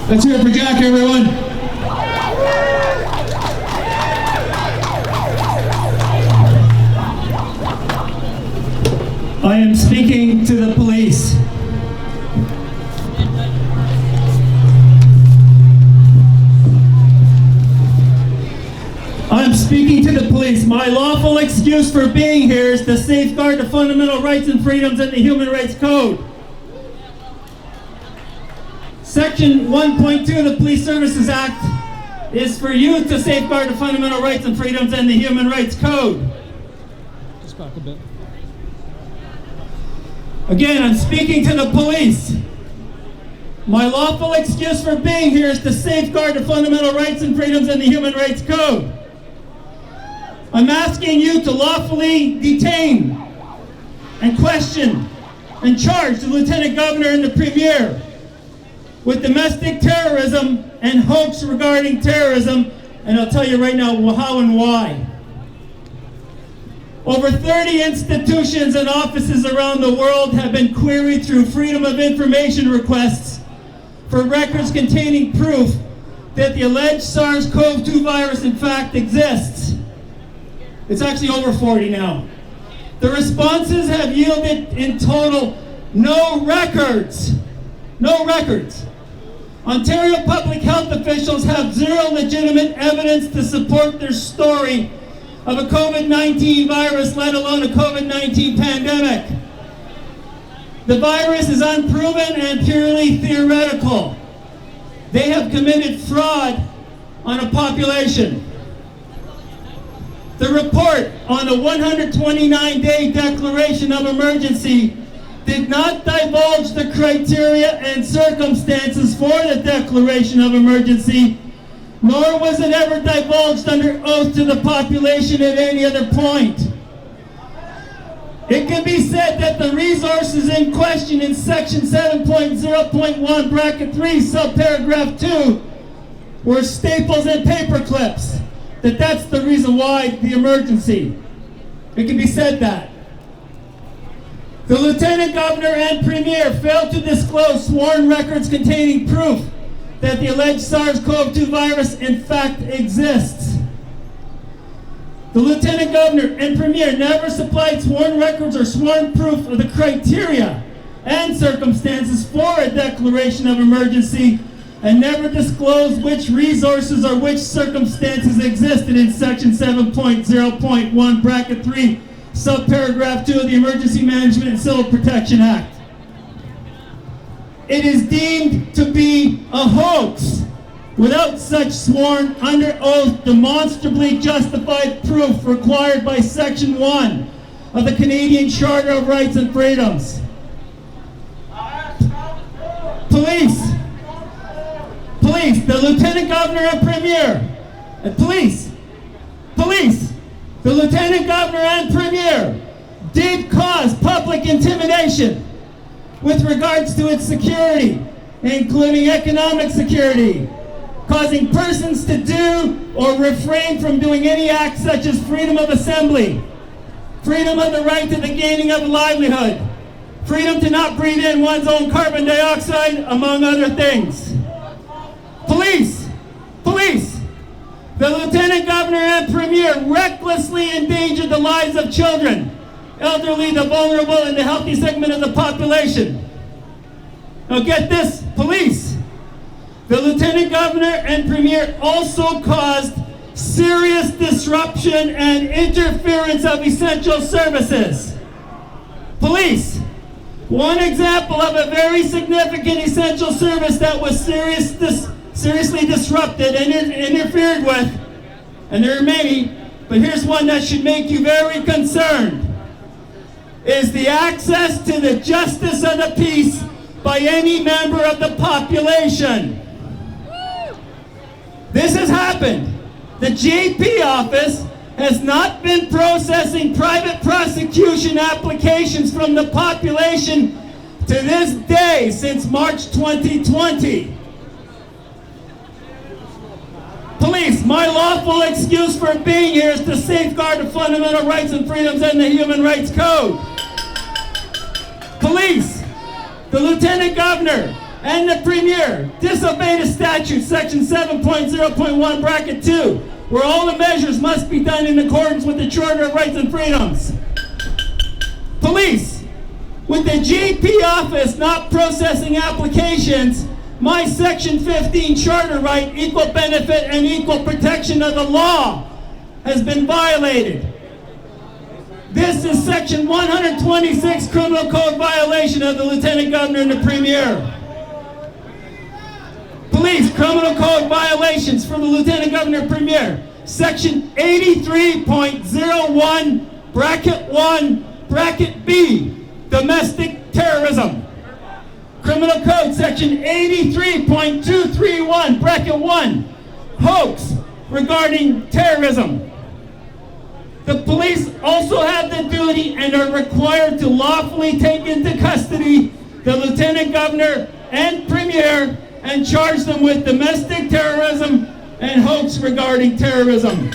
Let's hear it for Jack, everyone. I am speaking to the police. I'm speaking to the police. My lawful excuse for being here is to safeguard the fundamental rights and freedoms in the Human Rights Code. Section 1.2 of the Police Services Act is for you to safeguard the fundamental rights and freedoms in the Human Rights Code. Just back a bit. Again, I'm speaking to the police. My lawful excuse for being here is to safeguard the fundamental rights and freedoms in the Human Rights Code. I'm asking you to lawfully detain and question and charge the Lieutenant Governor and the Premier with domestic terrorism and hoax regarding terrorism, and I'll tell you right now how and why. Over 30 institutions and offices around the world have been queried through Freedom of Information requests for records containing proof that the alleged SARS-CoV-2 virus in fact exists. It's actually over 40 now. The responses have yielded in total no records. No records. Ontario public health officials have zero legitimate evidence to support their story of a COVID-19 virus, let alone a COVID-19 pandemic. The virus is unproven and purely theoretical. They have committed fraud on a population. The report on the 129-day declaration of emergency did not divulge the criteria and circumstances for the declaration of emergency, nor was it ever divulged under oath to the population at any other point. It can be said that the resources in question in section 7.0.1 bracket 3 subparagraph 2 were staples and paper clips. That's the reason why the emergency. It can be said that. The Lieutenant Governor and Premier failed to disclose sworn records containing proof that the alleged SARS-CoV-2 virus in fact exists. The Lieutenant Governor and Premier never supplied sworn records or sworn proof of the criteria and circumstances for a declaration of emergency, and never disclosed which resources or which circumstances existed in section 7.0.1 bracket 3 subparagraph 2 of the Emergency Management and Civil Protection Act. It is deemed to be a hoax without such sworn under oath demonstrably justified proof required by section 1 of the Canadian Charter of Rights and Freedoms. Police, the Lieutenant Governor and Premier, and police, the Lieutenant Governor and Premier did cause public intimidation with regards to its security, including economic security, causing persons to do or refrain from doing any act such as freedom of assembly, freedom of the right to the gaining of a livelihood, freedom to not breathe in one's own carbon dioxide, among other things. Police, the Lieutenant Governor and Premier recklessly endangered the lives of children, elderly, the vulnerable, and the healthy segment of the population. Now get this, police. The Lieutenant Governor and Premier also caused serious disruption and interference of essential services. Police, one example of a very significant essential service that was seriously disrupted and interfered with, and there are many, but here's one that should make you very concerned, is the access to the justice of the peace by any member of the population. This has happened. The JP office has not been processing private prosecution applications from the population to this day since March 2020. Police, my lawful excuse for being here is to safeguard the fundamental rights and freedoms in the Human Rights Code. Police, the Lieutenant Governor and the Premier disobeyed a statute, section 7.0.1, bracket 2, where all the measures must be done in accordance with the Charter of Rights and Freedoms. Police, with the GP office not processing applications, my section 15 charter right, equal benefit and equal protection of the law, has been violated. This is section 126 criminal code violation of the Lieutenant Governor and the Premier. Police criminal code violations from the Lieutenant Governor and Premier. Section 83.01, bracket 1, bracket B, domestic terrorism. Criminal Code section 83.231, bracket 1, hoax regarding terrorism. The police also have the duty and are required to lawfully take into custody the Lieutenant Governor and Premier and charge them with domestic terrorism and hoax regarding terrorism.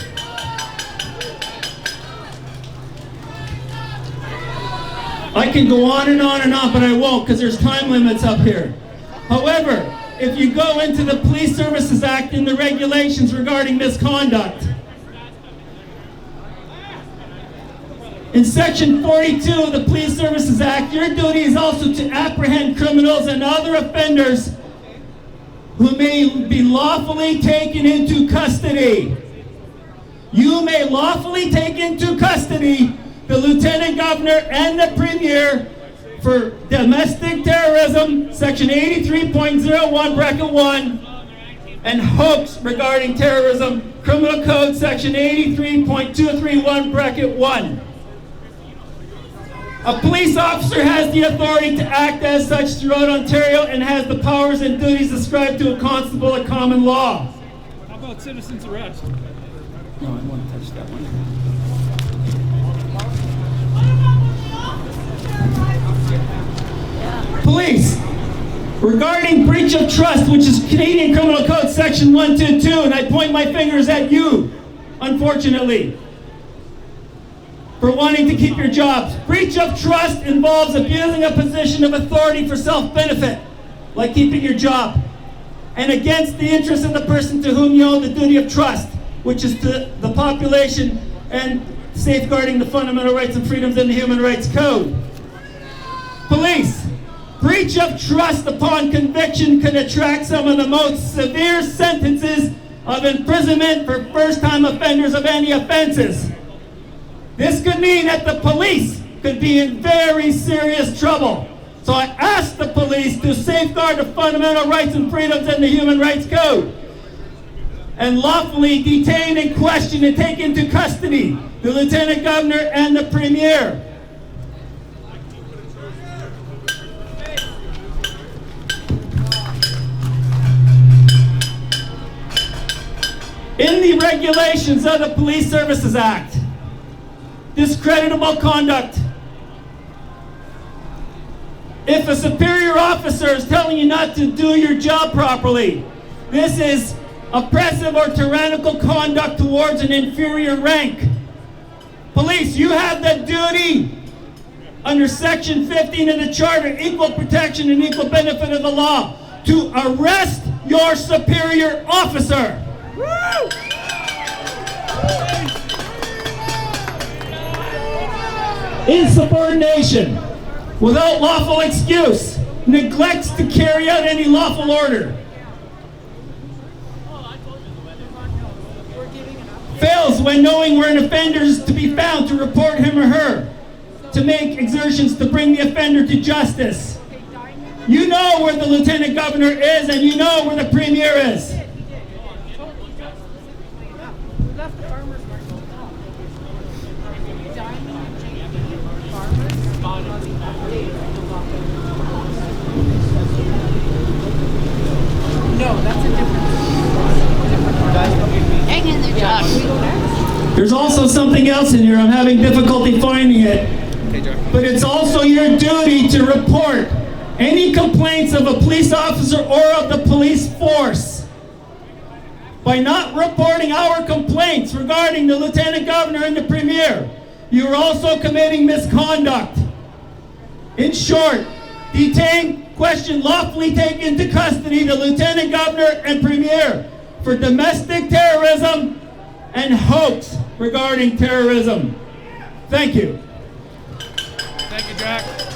I can go on and on and on, but I won't because there's time limits up here. However, if you go into the Police Services Act and the regulations regarding misconduct, in section 42 of the Police Services Act, your duty is also to apprehend criminals and other offenders who may be lawfully taken into custody. You may lawfully take into custody the Lieutenant Governor and the Premier for domestic terrorism, section 83.01, bracket 1, and hoax regarding terrorism, Criminal Code, section 83.231, bracket 1. A police officer has the authority to act as such throughout Ontario and has the powers and duties ascribed to a constable of common law. How about citizen's arrest? No, I want to touch that one. Police, regarding breach of trust, which is Canadian Criminal Code section 122, and I point my fingers at you, unfortunately, for wanting to keep your jobs. Breach of trust involves abusing a position of authority for self-benefit, like keeping your job, and against the interest of the person to whom you owe the duty of trust, which is to the population and safeguarding the fundamental rights and freedoms in the Human Rights Code. Police, breach of trust upon conviction can attract some of the most severe sentences of imprisonment for first-time offenders of any offenses. This could mean that the police could be in very serious trouble. So I ask the police to safeguard the fundamental rights and freedoms in the Human Rights Code and lawfully detain and question and take into custody the Lieutenant Governor and the Premier. In the regulations of the Police Services Act, discreditable conduct. If a superior officer is telling you not to do your job properly, this is oppressive or tyrannical conduct towards an inferior rank. Police, you have the duty under section 15 of the Charter, equal protection and equal benefit of the law, to arrest your superior officer. Woo! Insubordination, without lawful excuse, neglects to carry out any lawful order. Fails when knowing where an offender is to be found to report him or her, to make exertions to bring the offender to justice. You know where the Lieutenant Governor is and you know where the Premier is. No, that's a different hang in there, Josh. There's also something else in here. I'm having difficulty finding it. But it's also your duty to report any complaints of a police officer or of the police force. By not reporting our complaints regarding the Lieutenant Governor and the Premier, you are also committing misconduct. In short, Detain, question, lawfully take into custody the Lieutenant Governor and Premier for domestic terrorism and hoax regarding terrorism. Thank you. Thank you, Jack.